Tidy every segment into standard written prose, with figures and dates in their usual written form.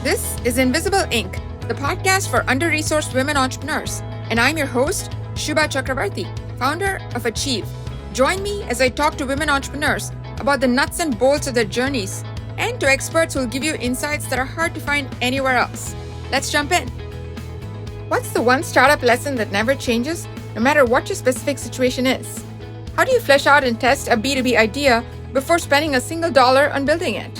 This is Invisible Inc., the podcast for under-resourced women entrepreneurs. And I'm your host, Shubha Chakravarti, founder of Achieve. Join me as I talk to women entrepreneurs about the nuts and bolts of their journeys and to experts who will give you insights that are hard to find anywhere else. Let's jump in. What's the one startup lesson that never changes, no matter what your specific situation is? How do you flesh out and test a B2B idea before spending a single dollar on building it?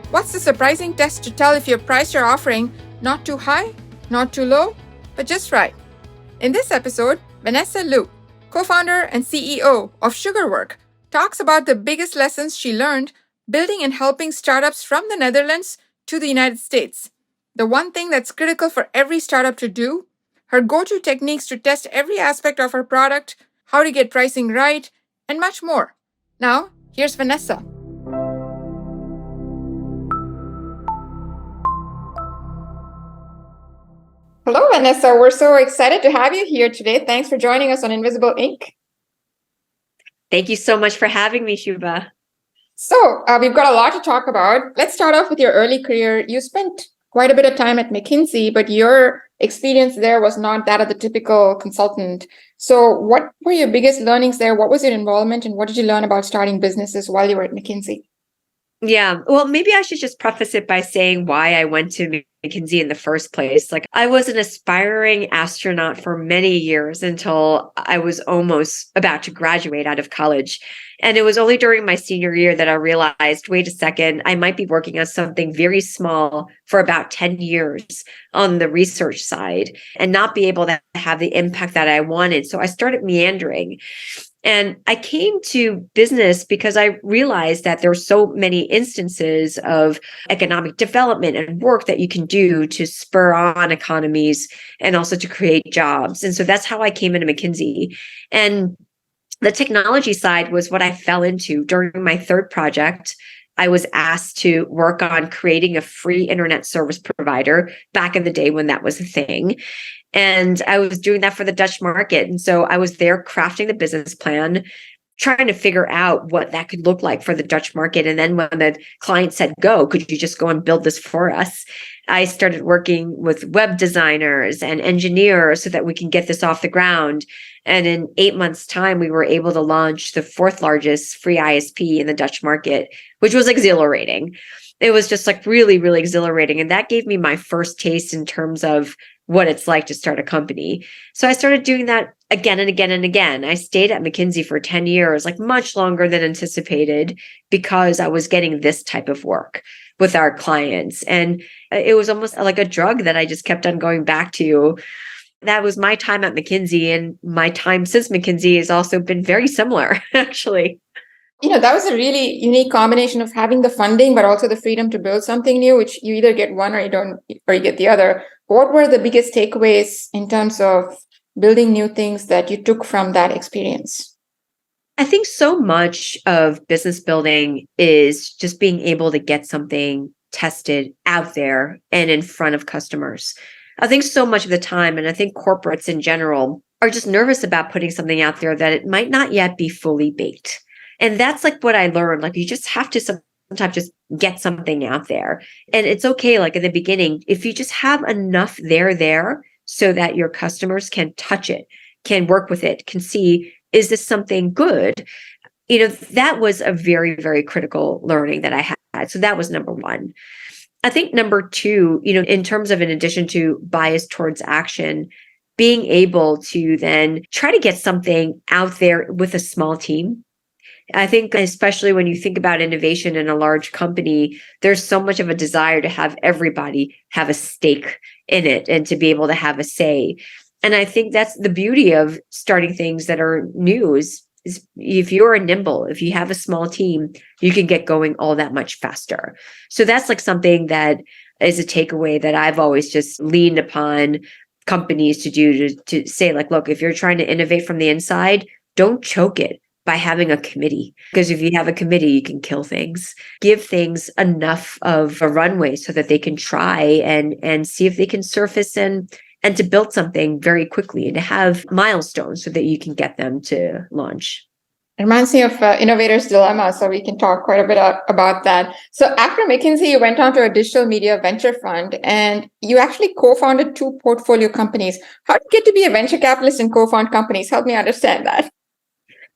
What's the surprising test to tell if your price you're offering not too high, not too low, but just right? In this episode, Vanessa Liu, co-founder and CEO of Sugarwork, talks about the biggest lessons she learned building and helping startups from the Netherlands to the United States. The one thing that's critical for every startup to do, her go-to techniques to test every aspect of her product, how to get pricing right, and much more. Now, here's Vanessa. Hello, Vanessa. We're so excited to have you here today. Thanks for joining us on Invisible Inc. Thank you so much for having me, Shubha. So we've got a lot to talk about. Let's start off with your early career. You spent quite a bit of time at McKinsey, but your experience there was not that of the typical consultant. So what were your biggest learnings there? What was your involvement and what did you learn about starting businesses while you were at McKinsey? Yeah, well, maybe I should just preface it by saying why I went to McKinsey in the first place. Like, I was an aspiring astronaut for many years until I was almost about to graduate out of college. And it was only during my senior year that I realized, wait a second, I might be working on something very small for about 10 years on the research side and not be able to have the impact that I wanted. So I started meandering. And I came to business because I realized that there are so many instances of economic development and work that you can do to spur on economies and also to create jobs. And so that's how I came into McKinsey. And the technology side was what I fell into during my third project. I was asked to work on creating a free internet service provider back in the day when that was a thing. And I was doing that for the Dutch market. And so I was there crafting the business plan, trying to figure out what that could look like for the Dutch market. And then when the client said, go, could you just go and build this for us? I started working with web designers and engineers so that we can get this off the ground. And in 8 months' time, we were able to launch the fourth largest free ISP in the Dutch market, which was exhilarating. It was just like really, really exhilarating. And that gave me my first taste in terms of what it's like to start a company. So I started doing that again and again and again. I stayed at McKinsey for 10 years, like much longer than anticipated, because I was getting this type of work with our clients. And it was almost like a drug that I just kept on going back to. That was my time at McKinsey, and my time since McKinsey has also been very similar, actually. You know, that was a really unique combination of having the funding, but also the freedom to build something new, which you either get one or you don't, or you get the other. What were the biggest takeaways in terms of building new things that you took from that experience? I think so much of business building is just being able to get something tested out there and in front of customers. I think so much of the time, and I think corporates in general are just nervous about putting something out there that it might not yet be fully baked. And that's like what I learned. Like, you just have to sometimes just get something out there. And it's okay, like in the beginning, if you just have enough there so that your customers can touch it, can work with it, can see, is this something good? You know, that was a very, very critical learning that I had. So that was number one. I think number two, you know, in terms of, in addition to bias towards action, being able to then try to get something out there with a small team. I think especially when you think about innovation in a large company, there's so much of a desire to have everybody have a stake in it and to be able to have a say. And I think that's the beauty of starting things that are new is if you're nimble, if you have a small team, you can get going all that much faster. So that's like something that is a takeaway that I've always just leaned upon companies to do, to say, like, look, if you're trying to innovate from the inside, don't choke it by having a committee. Because if you have a committee, you can kill things. Give things enough of a runway so that they can try and see if they can surface and to build something very quickly and to have milestones so that you can get them to launch. It reminds me of Innovator's Dilemma, so we can talk quite a bit about that. So after McKinsey, you went on to a digital media venture fund, and you actually co-founded two portfolio companies. How did you get to be a venture capitalist and co-found companies? Help me understand that.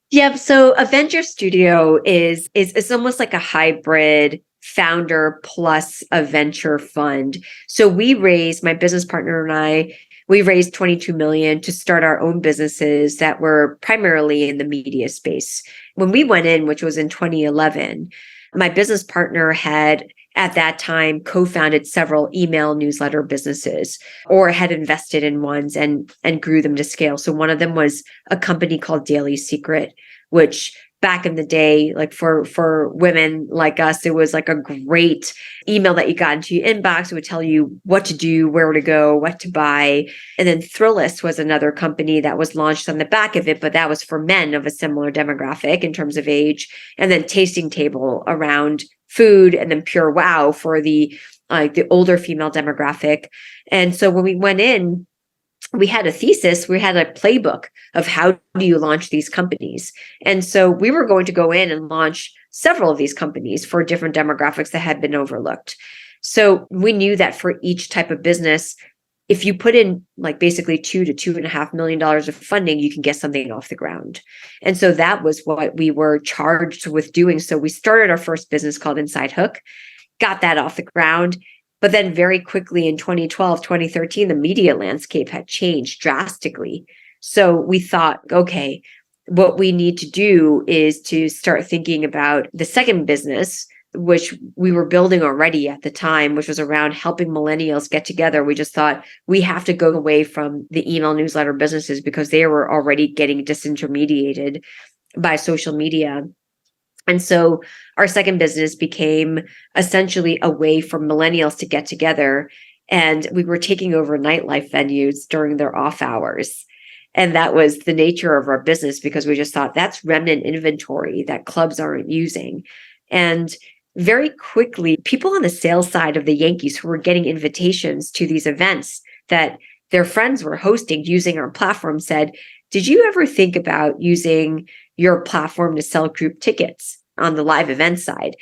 Yeah, so a venture studio is almost like a hybrid founder plus a venture fund. So my business partner and I, we raised 22 million to start our own businesses that were primarily in the media space. When we went in, which was in 2011, my business partner had at that time co-founded several email newsletter businesses or had invested in ones and grew them to scale. So one of them was a company called Daily Secret, which back in the day, like for women like us, it was like a great email that you got into your inbox. It would tell you what to do, where to go, what to buy. And then Thrillist was another company that was launched on the back of it, but that was for men of a similar demographic in terms of age. And then Tasting Table around food, and then Pure Wow for the older female demographic. And so when we went in, we had a thesis, we had a playbook of how do you launch these companies. And so we were going to go in and launch several of these companies for different demographics that had been overlooked. So we knew that for each type of business, if you put in like basically $2 to $2.5 million of funding, you can get something off the ground. And so that was what we were charged with doing. So we started our first business called Inside Hook, got that off the ground. But then very quickly in 2012, 2013, the media landscape had changed drastically. So we thought, okay, what we need to do is to start thinking about the second business, which we were building already at the time, which was around helping millennials get together. We just thought we have to go away from the email newsletter businesses because they were already getting disintermediated by social media. And so our second business became essentially a way for millennials to get together. And we were taking over nightlife venues during their off hours. And that was the nature of our business because we just thought that's remnant inventory that clubs aren't using. And very quickly, people on the sales side of the Yankees who were getting invitations to these events that their friends were hosting using our platform said, did you ever think about using your platform to sell group tickets on the live event side?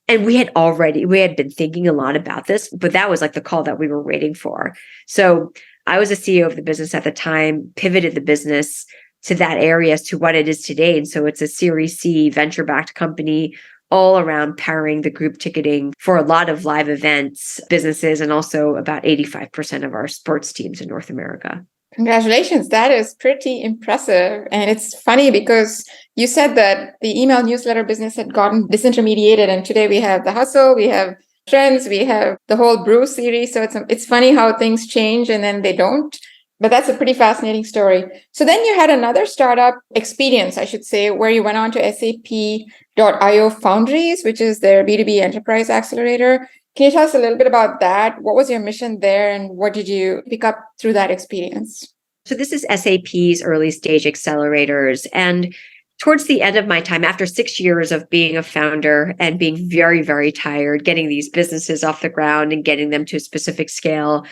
And we had been thinking a lot about this, but that was like the call that we were waiting for. So I was a CEO of the business at the time, pivoted the business to that area as to what it is today. And so it's a Series C venture-backed company all around powering the group ticketing for a lot of live events, businesses, and also about 85% of our sports teams in North America. Congratulations. That is pretty impressive. And it's funny because you said that the email newsletter business had gotten disintermediated. And today we have The Hustle, we have Trends, we have the whole Brew series. So it's funny how things change and then they don't. But that's a pretty fascinating story. So then you had another startup experience, I should say, where you went on to SAP.io Foundries, which is their B2B enterprise accelerator. Can you tell us a little bit about that? What was your mission there and what did you pick up through that experience? So this is SAP's early stage accelerators. And towards the end of my time, after 6 years of being a founder and being very, very tired, getting these businesses off the ground and getting them to a specific scale,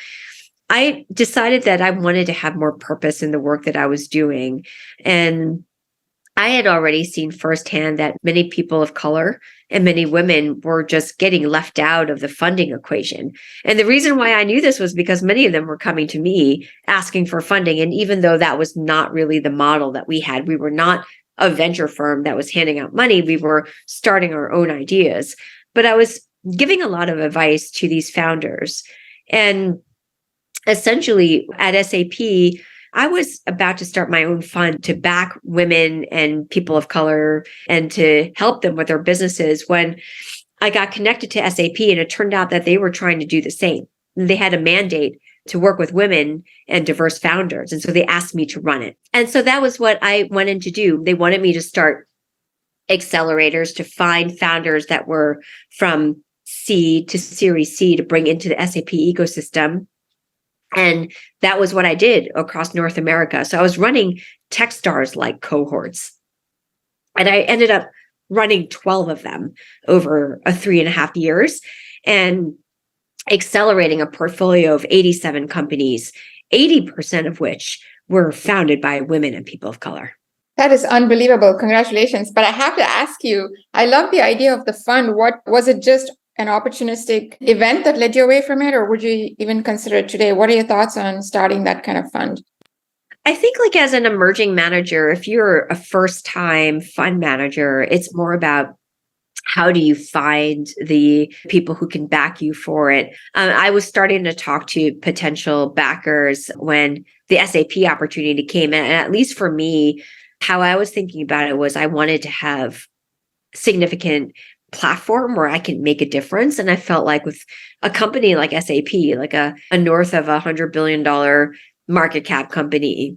I decided that I wanted to have more purpose in the work that I was doing. And I had already seen firsthand that many people of color and many women were just getting left out of the funding equation. And the reason why I knew this was because many of them were coming to me asking for funding. And even though that was not really the model that we had, we were not a venture firm that was handing out money. We were starting our own ideas. But I was giving a lot of advice to these founders. And essentially at SAP, I was about to start my own fund to back women and people of color and to help them with their businesses when I got connected to SAP, and it turned out that they were trying to do the same. They had a mandate to work with women and diverse founders. And so they asked me to run it. And so that was what I went in to do. They wanted me to start accelerators to find founders that were from C to Series C to bring into the SAP ecosystem. And that was what I did across North America. So I was running Techstars-like cohorts. And I ended up running 12 of them over 3.5 years and accelerating a portfolio of 87 companies, 80% of which were founded by women and people of color. That is unbelievable. Congratulations. But I have to ask you, I love the idea of the fund. What was it, just an opportunistic event that led you away from it, or would you even consider it today? What are your thoughts on starting that kind of fund? I think like as an emerging manager, if you're a first time fund manager, it's more about how do you find the people who can back you for it? I was starting to talk to potential backers when the SAP opportunity came in. And at least for me, how I was thinking about it was I wanted to have significant platform where I can make a difference. And I felt like with a company like SAP, like a north of $100 billion market cap company,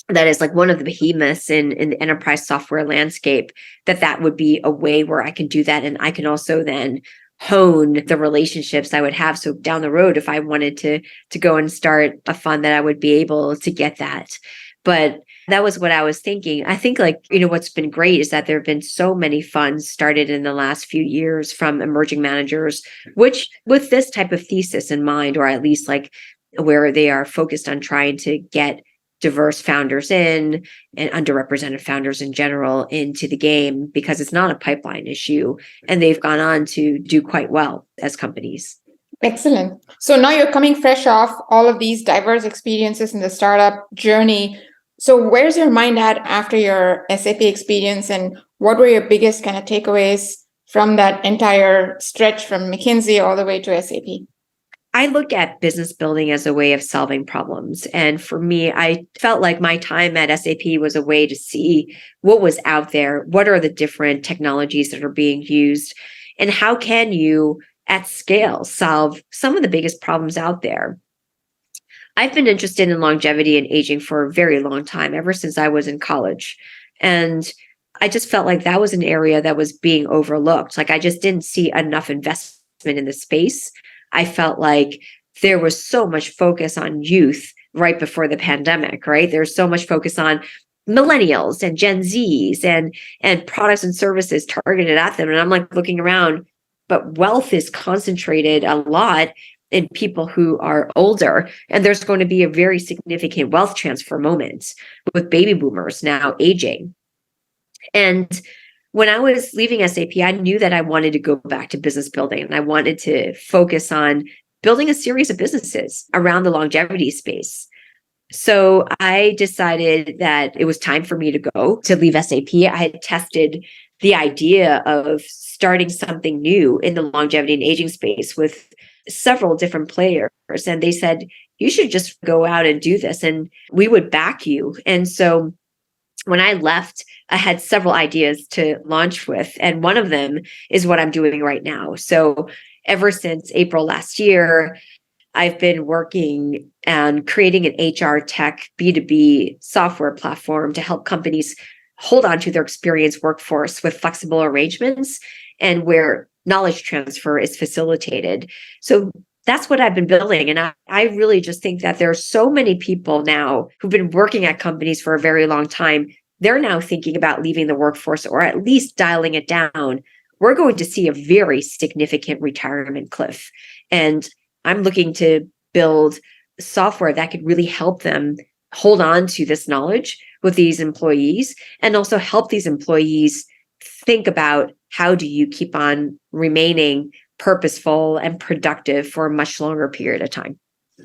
that is like one of the behemoths in the enterprise software landscape, that would be a way where I can do that. And I can also then hone the relationships I would have. So down the road, if I wanted to go and start a fund, that I would be able to get that. But that was what I was thinking. I think like, what's been great is that there have been so many funds started in the last few years from emerging managers, which with this type of thesis in mind, or at least like where they are focused on trying to get diverse founders in and underrepresented founders in general into the game, because it's not a pipeline issue. And they've gone on to do quite well as companies. Excellent. So now you're coming fresh off all of these diverse experiences in the startup journey. So where's your mind at after your SAP experience, and what were your biggest kind of takeaways from that entire stretch from McKinsey all the way to SAP? I look at business building as a way of solving problems. And for me, I felt like my time at SAP was a way to see what was out there. What are the different technologies that are being used? And how can you, at scale, solve some of the biggest problems out there? I've been interested in longevity and aging for a very long time, ever since I was in college. And I just felt like that was an area that was being overlooked. Like I just didn't see enough investment in the space. I felt like there was so much focus on youth right before the pandemic, right? There's so much focus on millennials and Gen Zs and products and services targeted at them. And I'm like looking around, but wealth is concentrated a lot in people who are older. And there's going to be a very significant wealth transfer moment with baby boomers now aging. And when I was leaving SAP, I knew that I wanted to go back to business building, and I wanted to focus on building a series of businesses around the longevity space. So I decided that it was time for me to go to leave SAP. I had tested the idea of starting something new in the longevity and aging space with several different players. And they said, you should just go out and do this, and we would back you. And so when I left, I had several ideas to launch with, and one of them is what I'm doing right now. So ever since April last year, I've been working on creating an HR tech B2B software platform to help companies hold on to their experienced workforce with flexible arrangements and where knowledge transfer is facilitated. So that's what I've been building. And I really just think that there are so many people now who've been working at companies for a very long time. They're now thinking about leaving the workforce, or at least dialing it down. We're going to see a very significant retirement cliff. And I'm looking to build software that could really help them hold on to this knowledge with these employees, and also help these employees think about how do you keep on remaining purposeful and productive for a much longer period of time.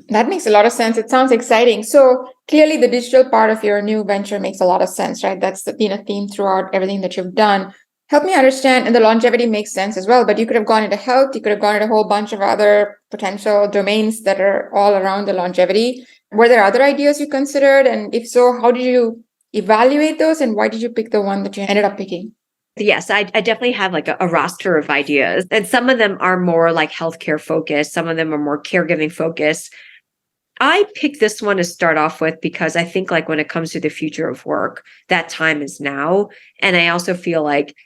That makes a lot of sense. It sounds exciting. So clearly the digital part of your new venture makes a lot of sense, right? That's been a theme throughout everything that you've done. Help me understand, and the longevity makes sense as well, but you could have gone into health, you could have gone into a whole bunch of other potential domains that are all around the longevity. Were there other ideas you considered? And if so, how did you evaluate those, and why did you pick the one that you ended up picking? Yes, I definitely have like a roster of ideas, and some of them are more like healthcare focused. Some of them are more caregiving focused. I picked this one to start off with because I think like when it comes to the future of work, that time is now. And I also feel like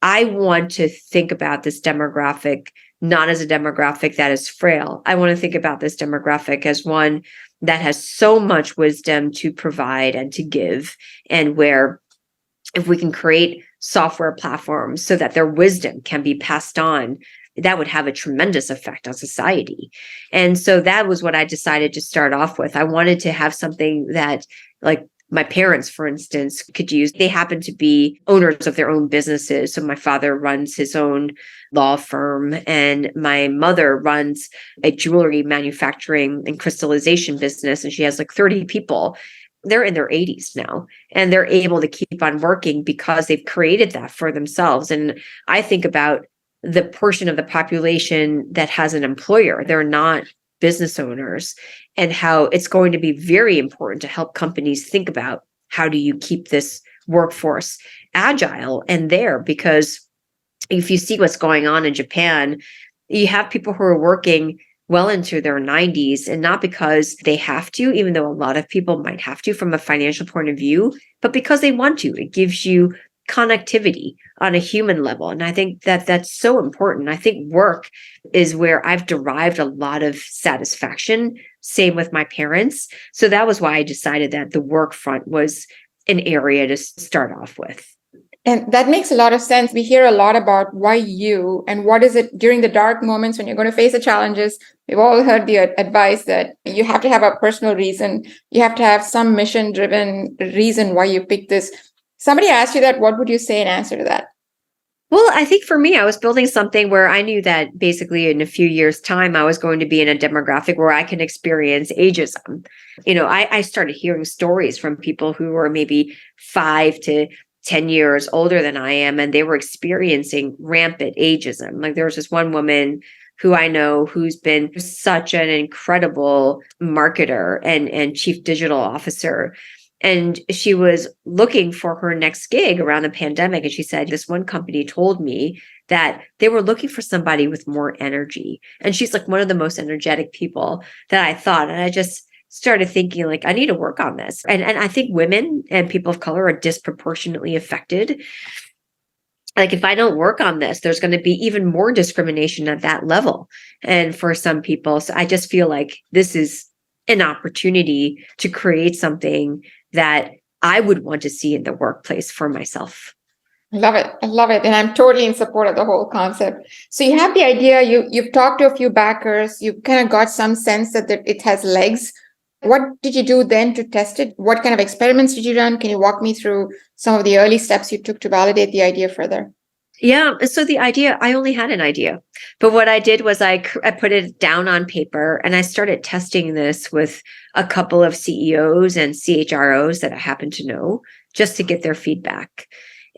I want to think about this demographic not as a demographic that is frail. I want to think about this demographic as one that has so much wisdom to provide and to give, and where if we can create software platforms so that their wisdom can be passed on, that would have a tremendous effect on society. And so that was what I decided to start off with. I wanted to have something that like my parents, for instance, could use. They happen to be owners of their own businesses. So my father runs his own law firm, and my mother runs a jewelry manufacturing and crystallization business. And she has like 30 people. They're in their 80s now, and they're able to keep on working because they've created that for themselves. And I think about the portion of the population that has an employer. They're not business owners, and how it's going to be very important to help companies think about how do you keep this workforce agile and there, because if you see what's going on in Japan, you have people who are working well into their 90s, and not because they have to, even though a lot of people might have to from a financial point of view, but because they want to. It gives you connectivity on a human level. And I think that that's so important. I think work is where I've derived a lot of satisfaction. Same with my parents. So that was why I decided that the work front was an area to start off with. And that makes a lot of sense. We hear a lot about why you, and what is it during the dark moments when you're going to face the challenges. We've all heard the advice that you have to have a personal reason. You have to have some mission-driven reason why you picked this. Somebody asked you that, what would you say in answer to that? Well, I think for me, I was building something where I knew that basically in a few years' time, I was going to be in a demographic where I can experience ageism. I started hearing stories from people who were maybe 5 to 10 years older than I am, and they were experiencing rampant ageism. Like there was this one woman who I know who's been such an incredible marketer and chief digital officer. And she was looking for her next gig around the pandemic. And she said, this one company told me that they were looking for somebody with more energy. And she's like one of the most energetic people that I thought. And I just started thinking like, I need to work on this. And I think women and people of color are disproportionately affected. Like if I don't work on this, there's going to be even more discrimination at that level. And for some people, so I just feel like this is an opportunity to create something that I would want to see in the workplace for myself. I love it. I love it. And I'm totally in support of the whole concept. So you have the idea, you've talked to a few backers, you kind of got some sense that it has legs. What did you do then to test it? What kind of experiments did you run? Can you walk me through some of the early steps you took to validate the idea further? Yeah. So the idea, I only had an idea, but what I did was I put it down on paper and I started testing this with a couple of CEOs and CHROs that I happen to know just to get their feedback.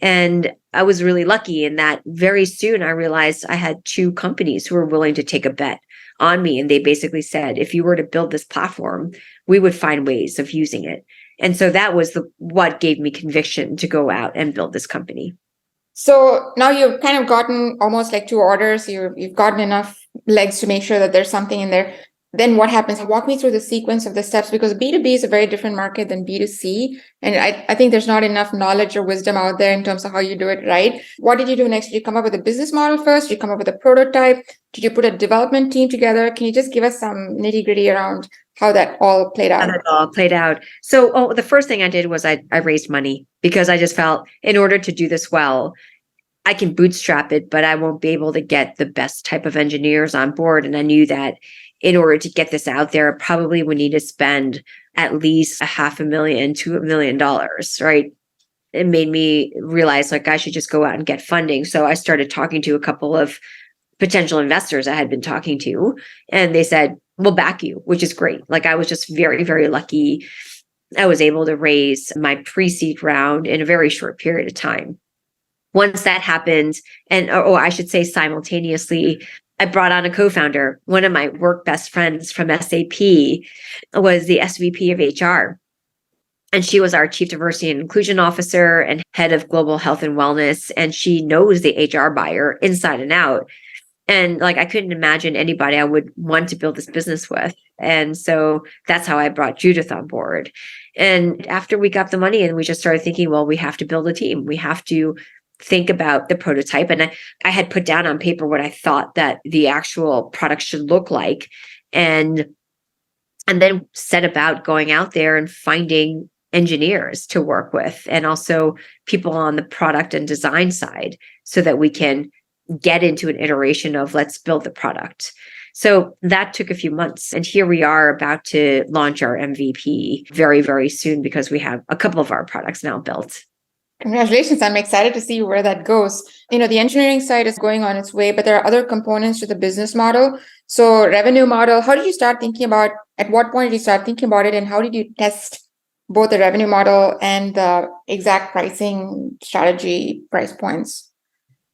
And I was really lucky in that very soon I realized I had 2 companies who were willing to take a bet on me. And they basically said, if you were to build this platform, we would find ways of using it. And so that was what gave me conviction to go out and build this company. So now you've kind of gotten almost like 2 orders. You've gotten enough legs to make sure that there's something in there. Then what happens? Walk me through the sequence of the steps, because B2B is a very different market than B2C. And I think there's not enough knowledge or wisdom out there in terms of how you do it right. What did you do next? Did you come up with a business model first? Did you come up with a prototype? Did you put a development team together? Can you just give us some nitty gritty around how that all played out? How that all played out. So the first thing I did was I raised money, because I just felt in order to do this well, I can bootstrap it, but I won't be able to get the best type of engineers on board. And I knew that in order to get this out there, I probably would need to spend at least $500,000 to $1 million, right? It made me realize like I should just go out and get funding. So I started talking to a couple of potential investors I had been talking to, and they said, we'll back you, which is great. Like I was just very, very lucky. I was able to raise my pre-seed round in a very short period of time. Once that happened, and I should say simultaneously, I brought on a co-founder. One of my work best friends from SAP was the SVP of HR. And she was our chief diversity and inclusion officer and head of global health and wellness. And she knows the HR buyer inside and out. And like, I couldn't imagine anybody I would want to build this business with. And so that's how I brought Judith on board. And after we got the money, and we just started thinking, well, we have to build a team. We have to think about the prototype. And I had put down on paper what I thought that the actual product should look like. And then set about going out there and finding engineers to work with, and also people on the product and design side, so that we can get into an iteration of let's build the product. So that took a few months. And here we are about to launch our MVP very, very soon because we have a couple of our products now built. Congratulations. I'm excited to see where that goes. The engineering side is going on its way, but there are other components to the business model. So revenue model, how did you start thinking about, at what point did you start thinking about it? And how did you test both the revenue model and the exact pricing strategy, price points?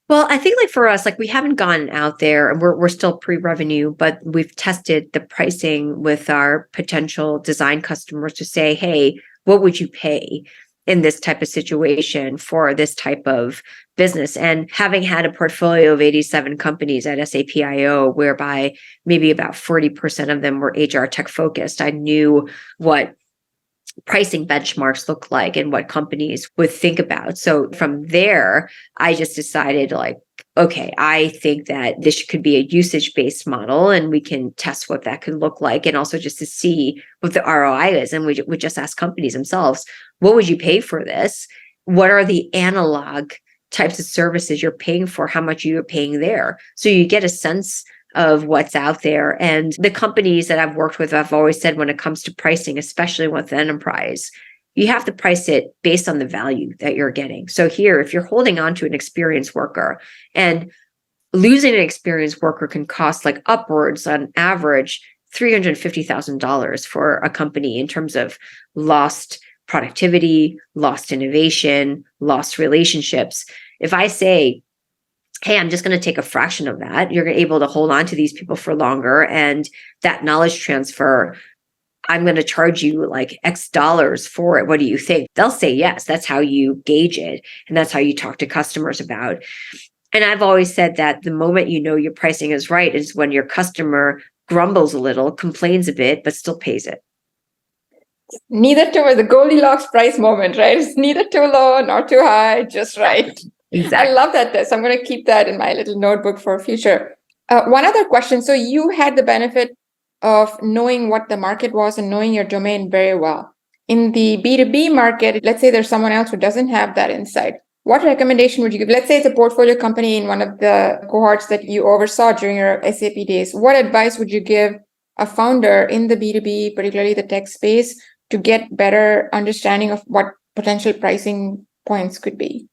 Well, I think for us, we haven't gone out there and we're still pre-revenue, but we've tested the pricing with our potential design customers to say, hey, what would you pay in this type of situation for this type of business? And having had a portfolio of 87 companies at SAPIO, whereby maybe about 40% of them were HR tech focused, I knew what pricing benchmarks look like and what companies would think about. So from there, I just decided okay, I think that this could be a usage-based model and we can test what that could look like. And also just to see what the ROI is. And we just ask companies themselves, what would you pay for this? What are the analog types of services you're paying for? How much you're paying there? So you get a sense of what's out there. And the companies that I've worked with, I've always said when it comes to pricing, especially with enterprise, you have to price it based on the value that you're getting. So here, if you're holding on to an experienced worker, and losing an experienced worker can cost upwards on average $350,000 for a company in terms of lost productivity, lost innovation, lost relationships. If I say, hey, I'm just going to take a fraction of that, you're able to hold on to these people for longer. And that knowledge transfer, I'm going to charge you X dollars for it. What do you think? They'll say yes. That's how you gauge it. And that's how you talk to customers about. And I've always said that the moment you know your pricing is right is when your customer grumbles a little, complains a bit, but still pays it. Neither too, the Goldilocks price moment, right? It's neither too low nor too high, just right. Exactly. I love that. So I'm going to keep that in my little notebook for future. One other question. So you had the benefit of knowing what the market was and knowing your domain very well. In the B2B market, let's say there's someone else who doesn't have that insight. What recommendation would you give? Let's say it's a portfolio company in one of the cohorts that you oversaw during your SAP days. What advice would you give a founder in the B2B, particularly the tech space, to get better understanding of what potential pricing points could be?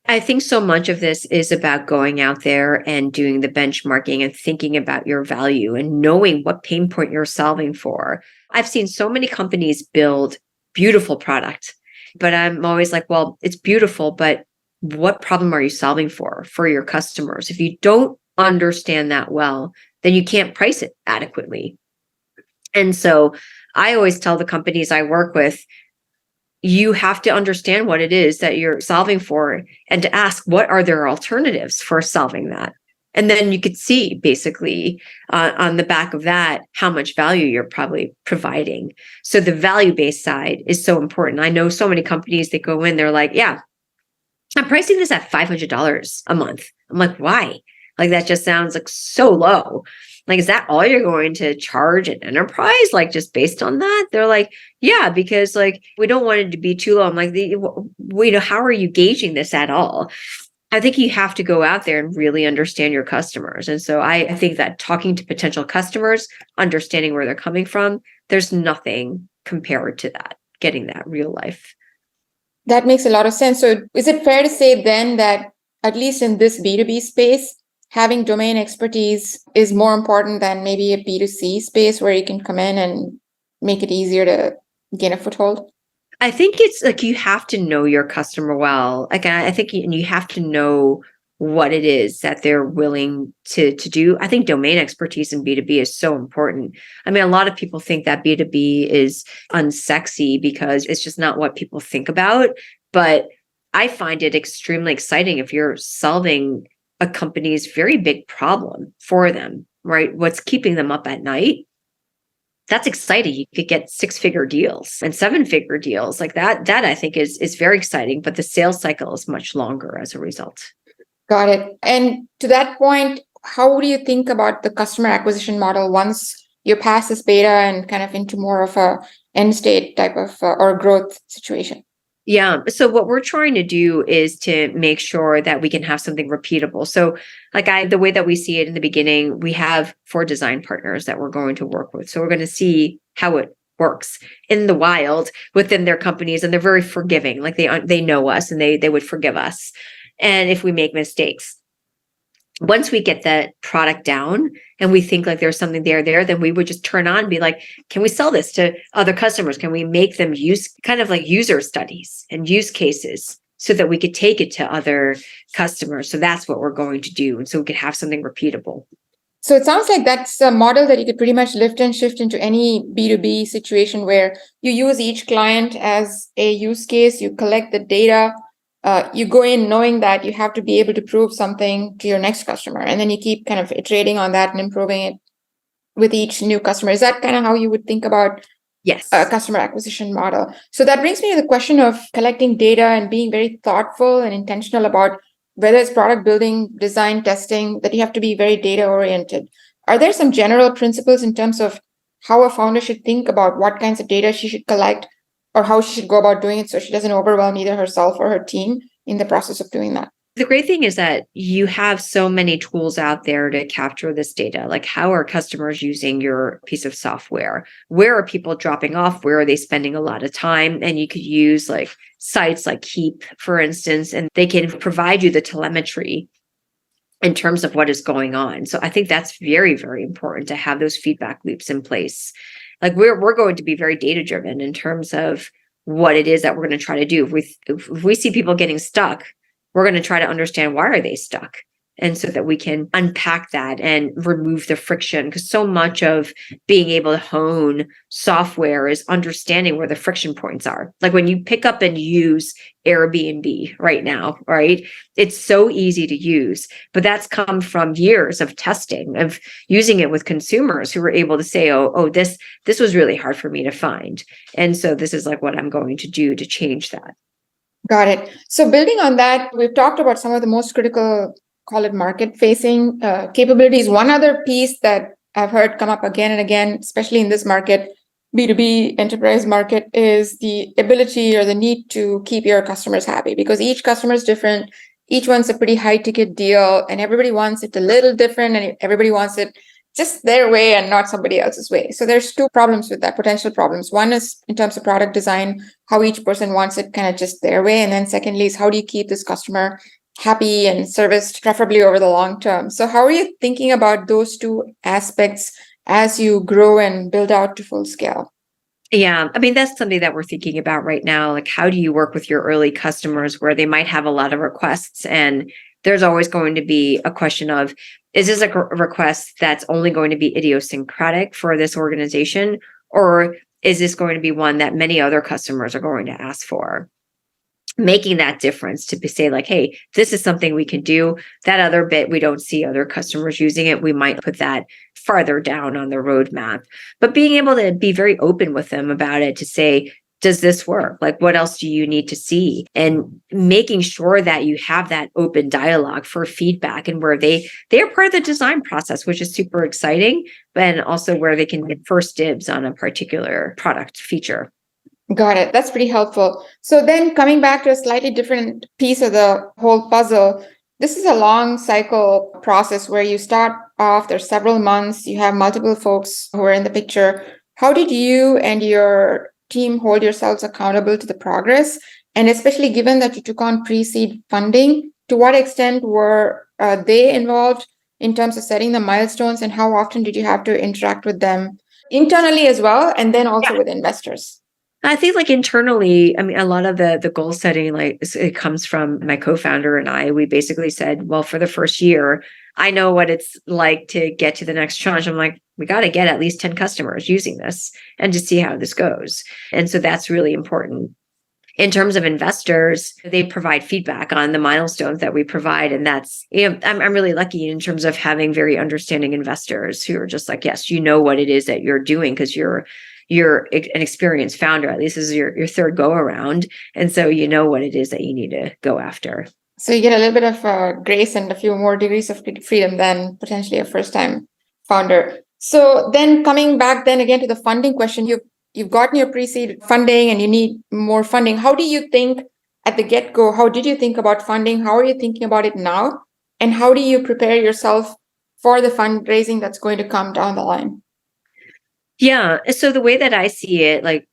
I think so much of this is about going out there and doing the benchmarking and thinking about your value and knowing what pain point you're solving for. I've seen so many companies build beautiful product, but I'm always well, it's beautiful, but what problem are you solving for your customers? If you don't understand that well, then you can't price it adequately. And so I always tell the companies I work with, you have to understand what it is that you're solving for and to ask, what are their alternatives for solving that? And then you could see basically on the back of that, how much value you're probably providing. So the value-based side is so important. I know so many companies that go in, they're yeah, I'm pricing this at $500 a month. I'm why? That just sounds so low. Is that all you're going to charge an enterprise? Just based on that? They're yeah, because we don't want it to be too low. I'm how are you gauging this at all? I think you have to go out there and really understand your customers. And so I think that talking to potential customers, understanding where they're coming from, there's nothing compared to that, getting that real life. That makes a lot of sense. So is it fair to say then that at least in this B2B space, having domain expertise is more important than maybe a B2C space where you can come in and make it easier to gain a foothold? I think it's you have to know your customer well. I think you have to know what it is that they're willing to do. I think domain expertise in B2B is so important. A lot of people think that B2B is unsexy because it's just not what people think about. But I find it extremely exciting if you're solving a company's very big problem for them, right? What's keeping them up at night? That's exciting. You could get 6-figure deals and 7-figure deals that. That I think is very exciting, but the sales cycle is much longer as a result. Got it. And to that point, how do you think about the customer acquisition model once you're past this beta and kind of into more of a end state type of or growth situation? Yeah. So what we're trying to do is to make sure that we can have something repeatable. So the way that we see it in the beginning, we have 4 design partners that we're going to work with. So we're going to see how it works in the wild within their companies. And they're very forgiving. Like they know us and they would forgive us. And if we make mistakes, once we get that product down and we think like there's something there, then we would just turn on and be like, can we sell this to other customers? Can we make them use kind of like user studies and use cases so that we could take it to other customers? So that's what we're going to do. And so we could have something repeatable. So it sounds like that's a model that you could pretty much lift and shift into any B2B situation where you use each client as a use case, you collect the data, you go in knowing that you have to be able to prove something to your next customer, and then you keep kind of iterating on that and improving it with each new customer. Is that kind of how you would think about Yes. a customer acquisition model? So that brings me to the question of collecting data and being very thoughtful and intentional about whether it's product building, design, testing, that you have to be very data oriented. Are there some general principles in terms of how a founder should think about what kinds of data she should collect or how she should go about doing it so she doesn't overwhelm either herself or her team in the process of doing that? The great thing is that you have so many tools out there to capture this data. Like, how are customers using your piece of software? Where are people dropping off? Where are they spending a lot of time? And you could use like sites like Keep, for instance, and they can provide you the telemetry in terms of what is going on. So I think that's very, very important to have those feedback loops in place. Like we're going to be very data driven in terms of what it is that we're going to try to do. If we see people getting stuck, we're going to try to understand why are they stuck, and so that we can unpack that and remove the friction, because so much of being able to hone software is understanding where the friction points are. Like when you pick up and use Airbnb right now, right? It's so easy to use, but that's come from years of testing, of using it with consumers who were able to say, oh, this was really hard for me to find. And so this is like what I'm going to do to change that. Got it. So building on that, we've talked about some of the most critical, call it market-facing capabilities. One other piece that I've heard come up again and again, especially in this market, B2B enterprise market, is the ability or the need to keep your customers happy, because each customer is different. Each one's a pretty high ticket deal and everybody wants it a little different and everybody wants it just their way and not somebody else's way. So there's 2 problems with that, potential problems. One is in terms of product design, how each person wants it kind of just their way. And then secondly is how do you keep this customer happy and serviced, preferably over the long term? So how are you thinking about those 2 aspects as you grow and build out to full scale? Yeah, I mean, that's something that we're thinking about right now. Like, how do you work with your early customers where they might have a lot of requests? And there's always going to be a question of, is this a request that's only going to be idiosyncratic for this organization? Or is this going to be one that many other customers are going to ask for? Making that difference to say like, hey, this is something we can do. That other bit, we don't see other customers using it. We might put that farther down on the roadmap. But being able to be very open with them about it to say, does this work? Like, what else do you need to see? And making sure that you have that open dialogue for feedback, and where they are part of the design process, which is super exciting, and also where they can get first dibs on a particular product feature. Got it. That's pretty helpful. So then coming back to a slightly different piece of the whole puzzle, this is a long cycle process where you start off, there's several months, you have multiple folks who are in the picture. How did you and your team hold yourselves accountable to the progress? And especially given that you took on pre-seed funding, to what extent were they involved in terms of setting the milestones, and how often did you have to interact with them internally as well, and then also with investors? I think like internally, I mean, a lot of the goal setting, like it comes from my co-founder and I. We basically said, well, for the first year, I know what it's like to get to the next tranche. I'm like, we got to get at least 10 customers using this and to see how this goes. And so that's really important. In terms of investors, they provide feedback on the milestones that we provide. And that's, I'm really lucky in terms of having very understanding investors who are just like, yes, you know what it is that you're doing because you're an experienced founder. At least this is your 3rd go around. And so you know what it is that you need to go after. So you get a little bit of grace and a few more degrees of freedom than potentially a first-time founder. So then coming back then again to the funding question, you've you've gotten your pre-seed funding and you need more funding. How do you think at the get-go, how did you think about funding? How are you thinking about it now? And how do you prepare yourself for the fundraising that's going to come down the line? Yeah. So the way that I see it, like,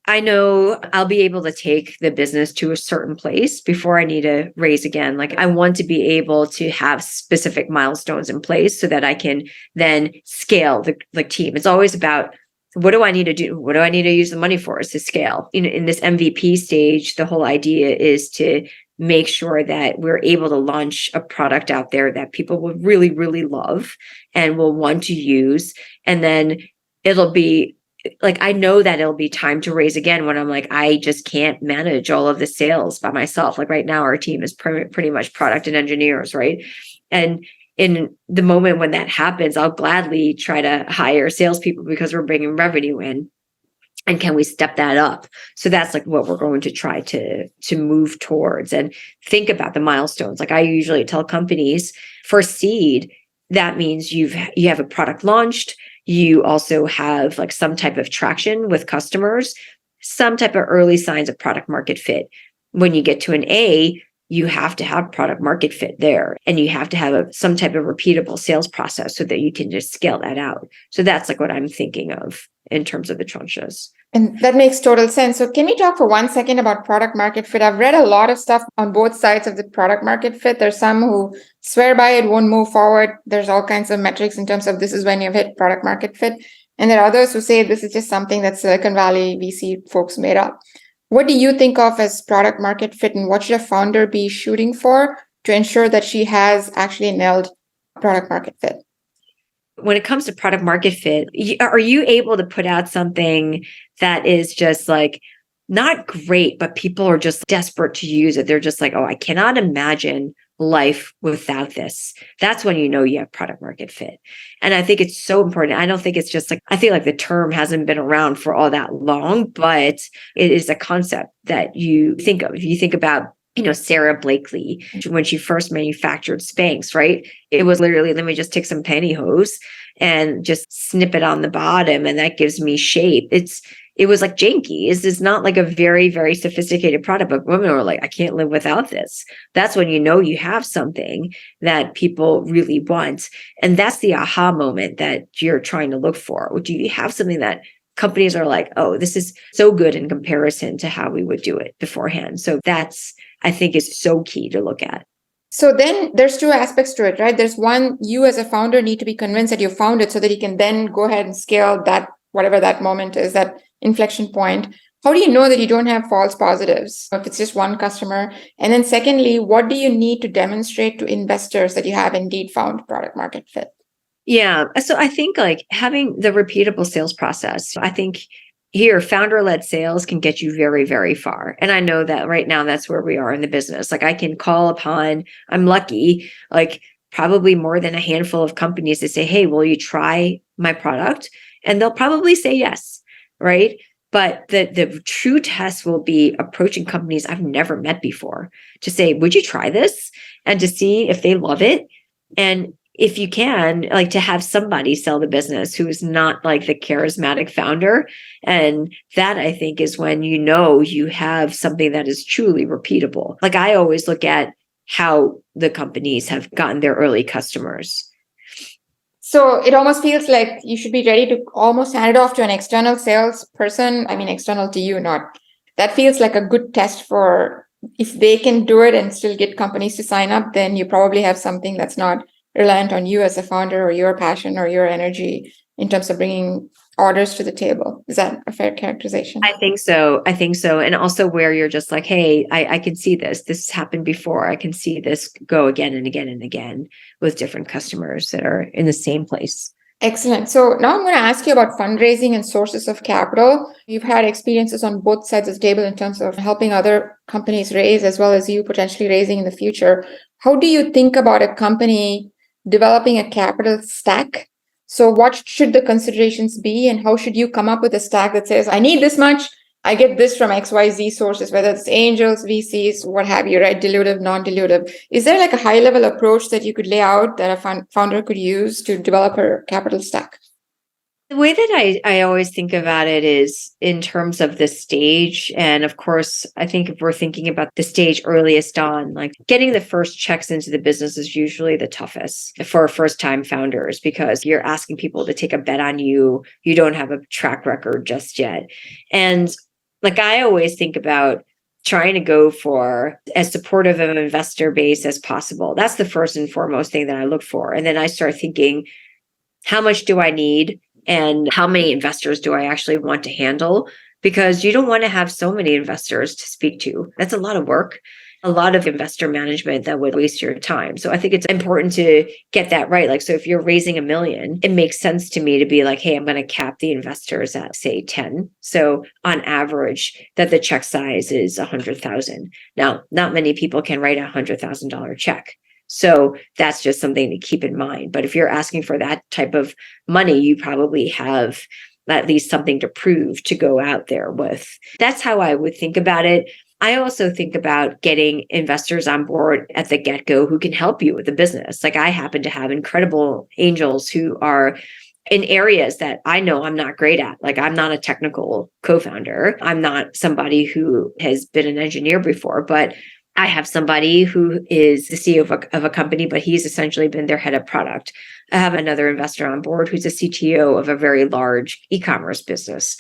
I know I'll be able to take the business to a certain place before I need to raise again. Like, I want to be able to have specific milestones in place so that I can then scale the team. It's always about, what do I need to do? What do I need to use the money for? Is to scale. In this MVP stage, the whole idea is to make sure that we're able to launch a product out there that people will really, really love and will want to use. And then it'll be like, I know that it'll be time to raise again when I'm like, I just can't manage all of the sales by myself. Like right now, our team is pretty much product and engineers, right? And in the moment when that happens, I'll gladly try to hire salespeople because we're bringing revenue in. And can we step that up? So that's like what we're going to try to move towards, and think about the milestones. Like I usually tell companies, for seed, that means you have a product launched. You also have like some type of traction with customers, some type of early signs of product market fit. When you get to an A, you have to have product market fit there, and you have to have some type of repeatable sales process so that you can just scale that out. So that's like what I'm thinking of in terms of the tranches. And that makes total sense. So can we talk for 1 second about product market fit? I've read a lot of stuff on both sides of the product market fit. There's some who swear by it, won't move forward. There's all kinds of metrics in terms of this is when you've hit product market fit. And there are others who say this is just something that Silicon Valley VC folks made up. What do you think of as product market fit, and what should a founder be shooting for to ensure that she has actually nailed product market fit? When it comes to product market fit, are you able to put out something that is just like not great, but people are just desperate to use it? They're just like, oh, I cannot imagine life without this. That's when you know you have product market fit. And I think it's so important. I don't think it's just like, I feel like the term hasn't been around for all that long, but it is a concept that you think of. If you think about, Sarah Blakely, when she first manufactured Spanx, right? It was literally, let me just take some pantyhose and just snip it on the bottom, and that gives me shape. It was like janky. This is not like a very, very sophisticated product, but women are like, I can't live without this. That's when you know you have something that people really want. And that's the aha moment that you're trying to look for. Do you have something that companies are like, oh, this is so good in comparison to how we would do it beforehand? So that's, I think, is so key to look at. So then there's two aspects to it, right? There's one, you as a founder need to be convinced that you found it so that you can then go ahead and scale that, whatever that moment is, that inflection point. How do you know that you don't have false positives if it's just one customer? And then secondly, what do you need to demonstrate to investors that you have indeed found product market fit? Yeah. So I think like having the repeatable sales process, I think here, founder-led sales can get you very, very far. And I know that right now that's where we are in the business. Like I can call upon, I'm lucky, like probably more than a handful of companies to say, hey, will you try my product? And they'll probably say yes, right? But the true test will be approaching companies I've never met before to say, would you try this? And to see if they love it. And if you can, like to have somebody sell the business who is not like the charismatic founder. And that, I think, is when you know you have something that is truly repeatable. Like I always look at how the companies have gotten their early customers. So it almost feels like you should be ready to almost hand it off to an external salesperson. I mean, external to you, not. That feels like a good test for if they can do it and still get companies to sign up, then you probably have something that's not reliant on you as a founder or your passion or your energy in terms of bringing orders to the table. Is that a fair characterization? I think so. And also where you're just like, hey, I can see this. This happened before. I can see this go again and again and again with different customers that are in the same place. Excellent. So now I'm going to ask you about fundraising and sources of capital. You've had experiences on both sides of the table in terms of helping other companies raise as well as you potentially raising in the future. How do you think about a company developing a capital stack? So what should the considerations be, and how should you come up with a stack that says, I need this much, I get this from XYZ sources, whether it's angels, VCs, what have you, right? Dilutive, non-dilutive. Is there like a high level approach that you could lay out that a founder could use to develop a capital stack? The way that I always think about it is in terms of the stage. And of course, I think if we're thinking about the stage earliest on, like getting the first checks into the business is usually the toughest for first time founders because you're asking people to take a bet on you. You don't have a track record just yet. And like I always think about trying to go for as supportive of an investor base as possible. That's the first and foremost thing that I look for. And then I start thinking, how much do I need? And how many investors do I actually want to handle? Because you don't want to have so many investors to speak to. That's a lot of work, a lot of investor management that would waste your time. So I think it's important to get that right. Like, so if you're raising $1 million, it makes sense to me to be like, hey, I'm going to cap the investors at say 10. So on average, that the check size is 100,000. Now, not many people can write a $100,000 check. So that's just something to keep in mind. But if you're asking for that type of money, you probably have at least something to prove to go out there with. That's how I would think about it. I also think about getting investors on board at the get-go who can help you with the business. Like I happen to have incredible angels who are in areas that I know I'm not great at. Like I'm not a technical co-founder. I'm not somebody who has been an engineer before, but I have somebody who is the CEO of a company, but he's essentially been their head of product. I have another investor on board who's a CTO of a very large e-commerce business.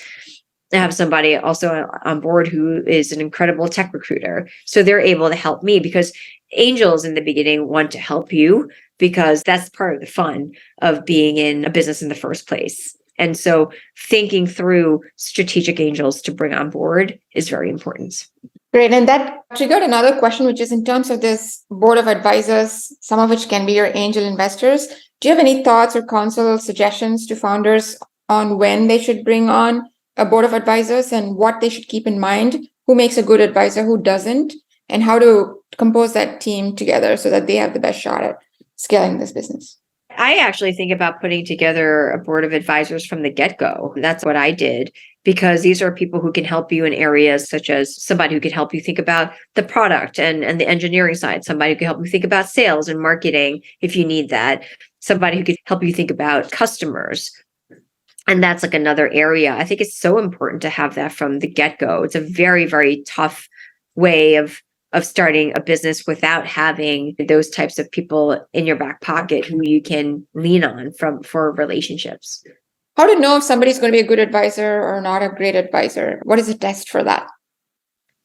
I have somebody also on board who is an incredible tech recruiter. So they're able to help me because angels in the beginning want to help you because that's part of the fun of being in a business in the first place. And so thinking through strategic angels to bring on board is very important. Great. And that triggered another question, which is in terms of this board of advisors, some of which can be your angel investors. Do you have any thoughts or counsel suggestions to founders on when they should bring on a board of advisors and what they should keep in mind? Who makes a good advisor, who doesn't, and how to compose that team together so that they have the best shot at scaling this business? I actually think about putting together a board of advisors from the get-go. That's what I did because these are people who can help you in areas such as somebody who can help you think about the product and the engineering side, somebody who can help you think about sales and marketing if you need that, somebody who could help you think about customers. And that's like another area. I think it's so important to have that from the get-go. It's a very, very tough way of starting a business without having those types of people in your back pocket who you can lean on for relationships. How to know if somebody's going to be a good advisor or not a great advisor? What is the test for that?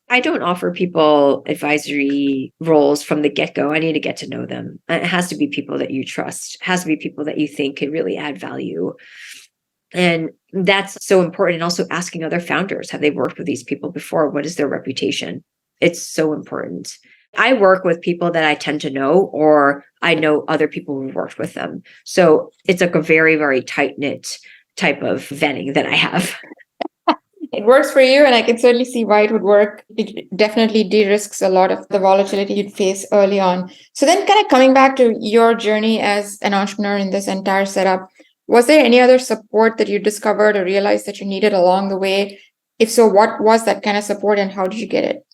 I don't offer people advisory roles from the get-go. I need to get to know them. It has to be people that you trust. It has to be people that you think can really add value. And that's so important. And also asking other founders, have they worked with these people before? What is their reputation? It's so important. I work with people that I tend to know, or I know other people who've worked with them. So it's like a very, very tight-knit type of vetting that I have. It works for you, and I can certainly see why it would work. It definitely de-risks a lot of the volatility you'd face early on. So then kind of coming back to your journey as an entrepreneur in this entire setup, was there any other support that you discovered or realized that you needed along the way? If so, what was that kind of support and how did you get it?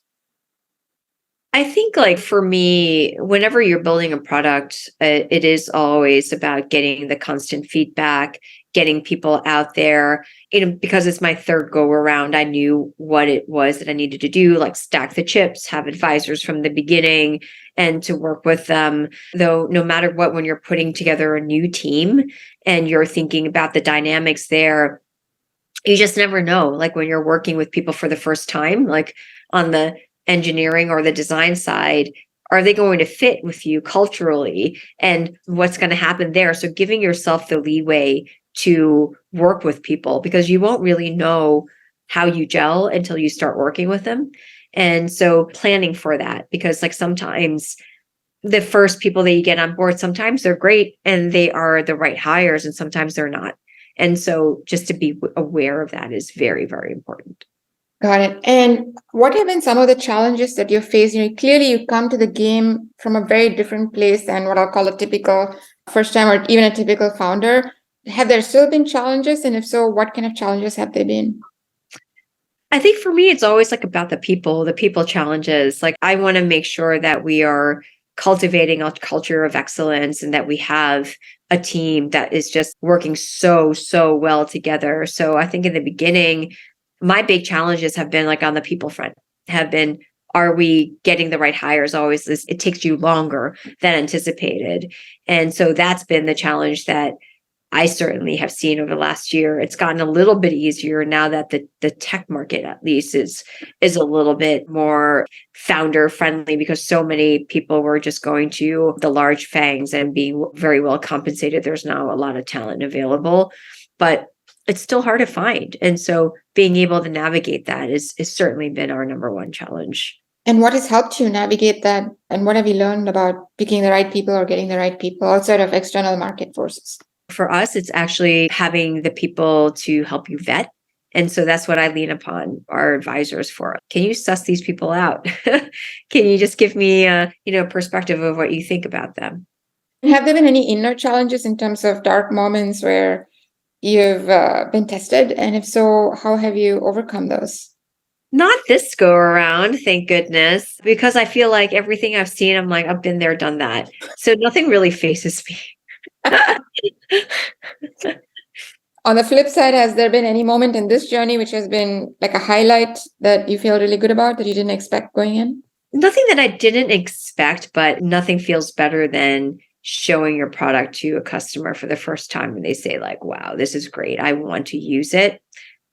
I think like for me, whenever you're building a product, it is always about getting the constant feedback, getting people out there. Because it's my third go around, I knew what it was that I needed to do, like stack the chips, have advisors from the beginning and to work with them. Though no matter what, when you're putting together a new team and you're thinking about the dynamics there, you just never know. Like when you're working with people for the first time, like on the engineering or the design side, are they going to fit with you culturally and what's going to happen there? So giving yourself the leeway to work with people because you won't really know how you gel until you start working with them. And so planning for that, because like sometimes the first people that you get on board, sometimes they're great and they are the right hires and sometimes they're not. And so just to be aware of that is very, very important. Got it. And what have been some of the challenges that you've faced? Clearly you come to the game from a very different place than what I'll call a typical first time or even a typical founder. Have there still been challenges? And if so, what kind of challenges have they been? I think for me, it's always like about the people challenges. Like I want to make sure that we are cultivating a culture of excellence and that we have a team that is just working so, so well together. So I think in the beginning, my big challenges have been like on the people front, have been, are we getting the right hires? Always this, it takes you longer than anticipated. And so that's been the challenge that I certainly have seen over the last year. It's gotten a little bit easier now that the tech market at least is a little bit more founder friendly, because so many people were just going to the large fangs and being very well compensated. There's now a lot of talent available, but it's still hard to find. And so being able to navigate that is certainly been our number one challenge. And what has helped you navigate that? And what have you learned about picking the right people or getting the right people outside of external market forces? For us, it's actually having the people to help you vet. And so that's what I lean upon our advisors for. Can you suss these people out? Can you just give me a perspective of what you think about them? Have there been any inner challenges in terms of dark moments where you've been tested? And if so, how have you overcome those? Not this go around, thank goodness, because I feel like everything I've seen, I'm like, I've been there, done that. So nothing really faces me. On the flip side, has there been any moment in this journey which has been like a highlight that you feel really good about that you didn't expect going in? Nothing that I didn't expect, but nothing feels better than showing your product to a customer for the first time and they say like, wow, this is great. I want to use it.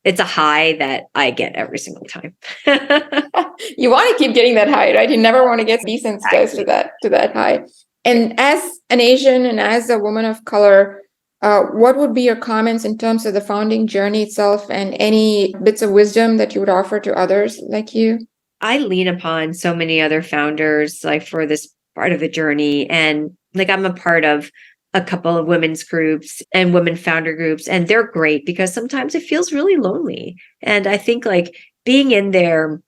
It's a high that I get every single time. You want to keep getting that high, right? You never want to get desensitized to that high. And as an Asian and as a woman of color, what would be your comments in terms of the founding journey itself and any bits of wisdom that you would offer to others like you? I lean upon so many other founders like for this part of the journey. And like I'm a part of a couple of women's groups and women founder groups, and they're great because sometimes it feels really lonely. And I think like being in there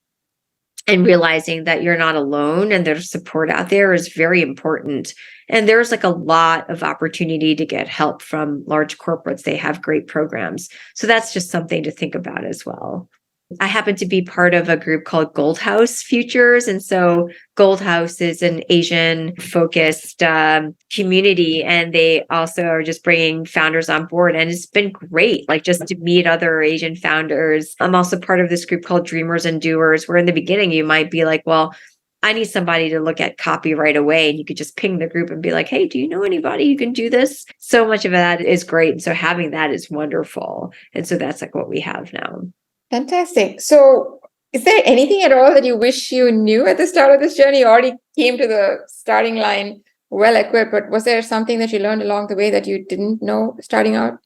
and realizing that you're not alone and there's support out there is very important. And there's like a lot of opportunity to get help from large corporates. They have great programs. So that's just something to think about as well. I happen to be part of a group called Gold House Futures. And so Gold House is an Asian focused community. And they also are just bringing founders on board. And it's been great, like just to meet other Asian founders. I'm also part of this group called Dreamers and Doers, where in the beginning you might be like, well, I need somebody to look at copy right away. And you could just ping the group and be like, hey, do you know anybody who can do this? So much of that is great. And so having that is wonderful. And so that's like what we have now. Fantastic. So is there anything at all that you wish you knew at the start of this journey? You already came to the starting line well equipped, but was there something that you learned along the way that you didn't know starting out?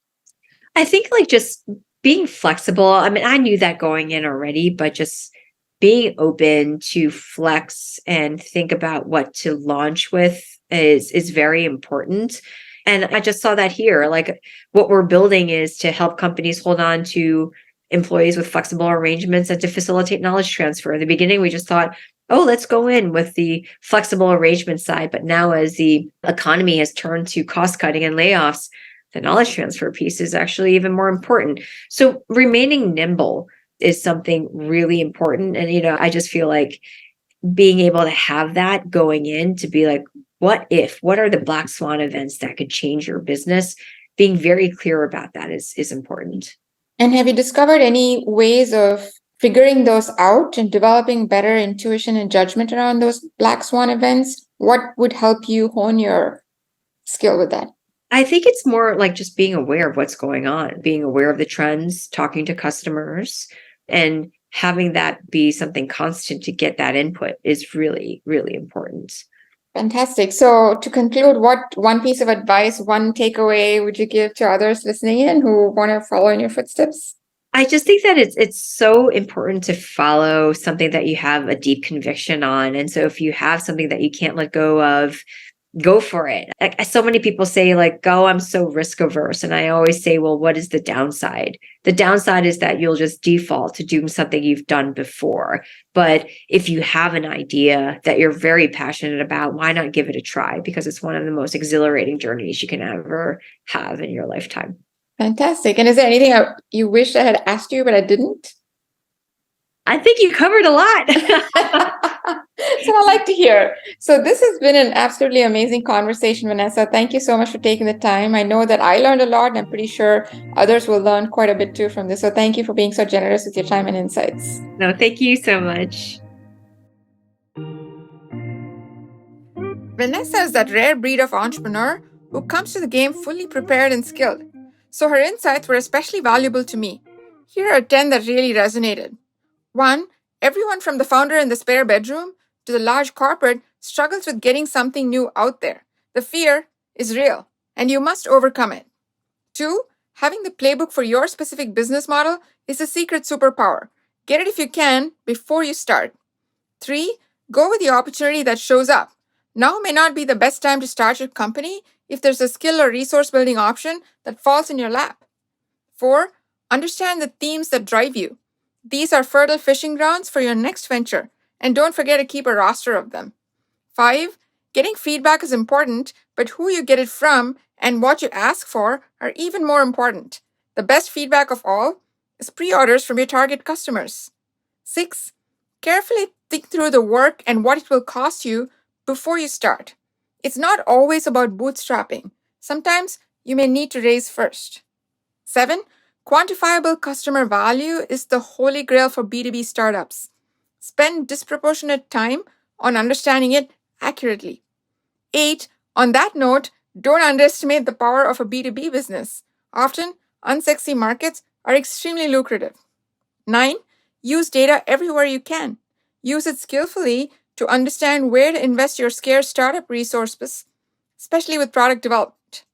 I think like just being flexible. I mean, I knew that going in already, but just being open to flex and think about what to launch with is very important. And I just saw that here. Like what we're building is to help companies hold on to employees with flexible arrangements and to facilitate knowledge transfer. In the beginning, we just thought, oh, let's go in with the flexible arrangement side. But now as the economy has turned to cost cutting and layoffs, the knowledge transfer piece is actually even more important. So remaining nimble is something really important. And, I just feel like being able to have that going in to be like, what are the black swan events that could change your business? Being very clear about that is important. And have you discovered any ways of figuring those out and developing better intuition and judgment around those black swan events? What would help you hone your skill with that? I think it's more like just being aware of what's going on, being aware of the trends, talking to customers, and having that be something constant to get that input is really, really important. Fantastic. So to conclude, what one piece of advice, one takeaway would you give to others listening in who want to follow in your footsteps? I just think that it's so important to follow something that you have a deep conviction on. And so if you have something that you can't let go of, go for it. Like so many people say like, oh, I'm so risk averse. And I always say, well, what is the downside? The downside is that you'll just default to doing something you've done before. But if you have an idea that you're very passionate about, why not give it a try? Because it's one of the most exhilarating journeys you can ever have in your lifetime. Fantastic. And is there anything you wish I had asked you, but I didn't? I think you covered a lot. That's what I like to hear. So this has been an absolutely amazing conversation, Vanessa. Thank you so much for taking the time. I know that I learned a lot, and I'm pretty sure others will learn quite a bit too from this. So thank you for being so generous with your time and insights. No, thank you so much. Vanessa is that rare breed of entrepreneur who comes to the game fully prepared and skilled. So her insights were especially valuable to me. Here are 10 that really resonated. 1. Everyone from the founder in the spare bedroom to the large corporate struggles with getting something new out there. The fear is real, and you must overcome it. 2. Having the playbook for your specific business model is a secret superpower. Get it if you can before you start. 3. Go with the opportunity that shows up. Now may not be the best time to start your company if there's a skill or resource building option that falls in your lap. 4. Understand the themes that drive you. These are fertile fishing grounds for your next venture, and don't forget to keep a roster of them. 5. Getting feedback is important, but who you get it from and what you ask for are even more important. The best feedback of all is pre-orders from your target customers. 6. Carefully think through the work and what it will cost you before you start. It's not always about bootstrapping. Sometimes you may need to raise first. 7. Quantifiable customer value is the holy grail for B2B startups. Spend disproportionate time on understanding it accurately. 8. On that note, don't underestimate the power of a B2B business. Often, unsexy markets are extremely lucrative. 9. Use data everywhere you can. Use it skillfully to understand where to invest your scarce startup resources, especially with product development.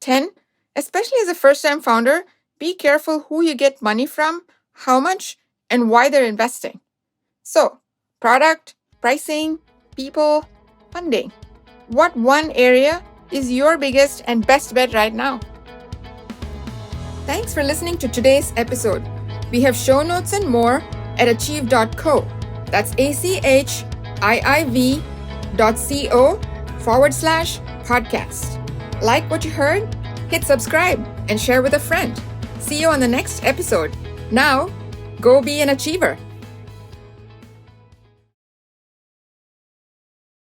10. Especially as a first-time founder, be careful who you get money from, how much, and why they're investing. So, product, pricing, people, funding. What one area is your biggest and best bet right now? Thanks for listening to today's episode. We have show notes and more at achieve.co. That's achiiv.co/podcast. Like what you heard? Hit subscribe and share with a friend. See you on the next episode. Now, go be an achiever.